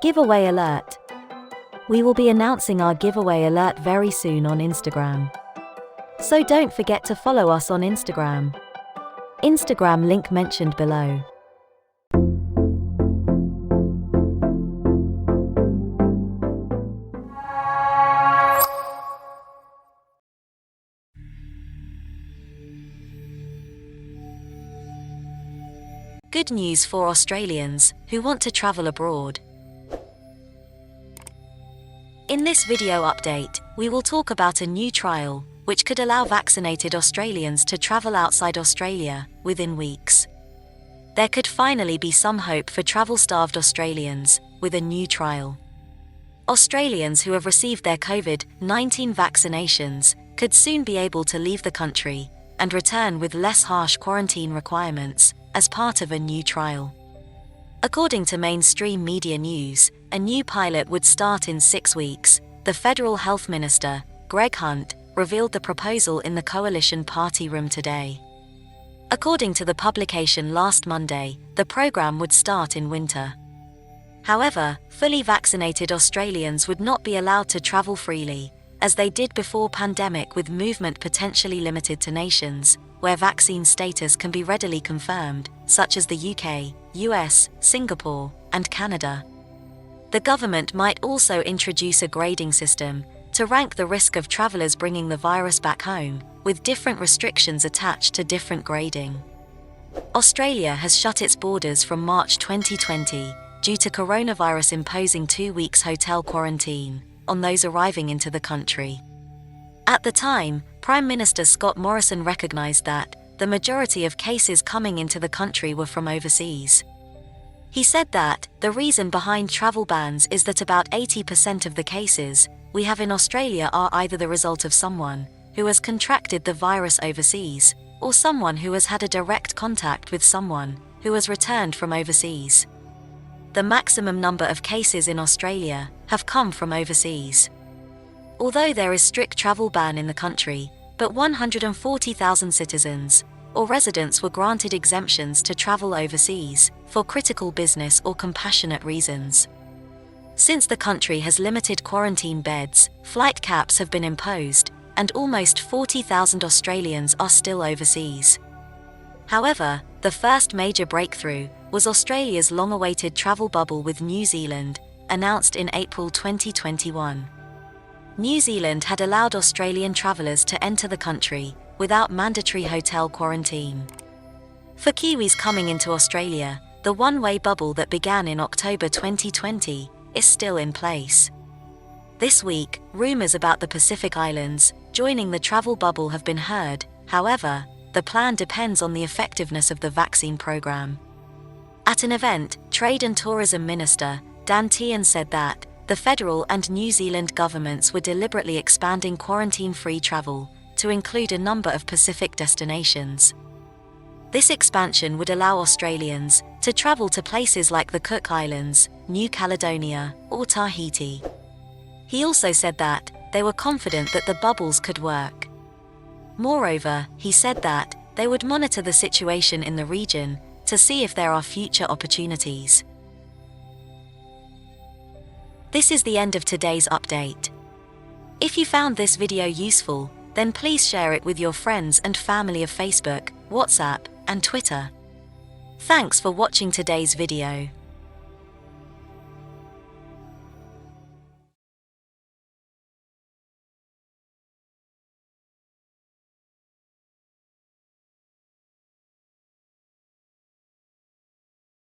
Giveaway alert. We will be announcing our giveaway alert very soon on Instagram. So don't forget to follow us on Instagram. Instagram link mentioned below. Good news for Australians who want to travel abroad. In this video update, we will talk about a new trial, which could allow vaccinated Australians to travel outside Australia within weeks. There could finally be some hope for travel-starved Australians with a new trial. Australians who have received their COVID-19 vaccinations could soon be able to leave the country and return with less harsh quarantine requirements as part of a new trial. According to mainstream media news, a new pilot would start in 6 weeks. The Federal Health Minister, Greg Hunt, revealed the proposal in the Coalition Party room today. According to the publication last Monday, the program would start in winter. However, fully vaccinated Australians would not be allowed to travel freely, as they did before pandemic, with movement potentially limited to nations where vaccine status can be readily confirmed, such as the UK, US, Singapore, and Canada. The government might also introduce a grading system to rank the risk of travellers bringing the virus back home, with different restrictions attached to different grading. Australia has shut its borders from March 2020 due to coronavirus, imposing 2 weeks hotel quarantine on those arriving into the country. At the time, Prime Minister Scott Morrison recognised that the majority of cases coming into the country were from overseas. He said that the reason behind travel bans is that about 80% of the cases we have in Australia are either the result of someone who has contracted the virus overseas, or someone who has had a direct contact with someone who has returned from overseas. The maximum number of cases in Australia have come from overseas. Although there is strict travel ban in the country, but 140,000 citizens or residents were granted exemptions to travel overseas for critical business or compassionate reasons. Since the country has limited quarantine beds, flight caps have been imposed, and almost 40,000 Australians are still overseas. However, the first major breakthrough was Australia's long-awaited travel bubble with New Zealand, announced in April 2021. New Zealand had allowed Australian travellers to enter the country without mandatory hotel quarantine. For Kiwis coming into Australia, the one-way bubble that began in October 2020 is still in place. This week, rumours about the Pacific Islands joining the travel bubble have been heard. However, the plan depends on the effectiveness of the vaccine program. At an event, Trade and Tourism Minister Dan Tehan said that the federal and New Zealand governments were deliberately expanding quarantine-free travel to include a number of Pacific destinations. This expansion would allow Australians to travel to places like the Cook Islands, New Caledonia, or Tahiti. He also said that they were confident that the bubbles could work. Moreover, he said that they would monitor the situation in the region to see if there are future opportunities. This is the end of today's update. If you found this video useful, then please share it with your friends and family of Facebook, WhatsApp, and Twitter. Thanks for watching today's video.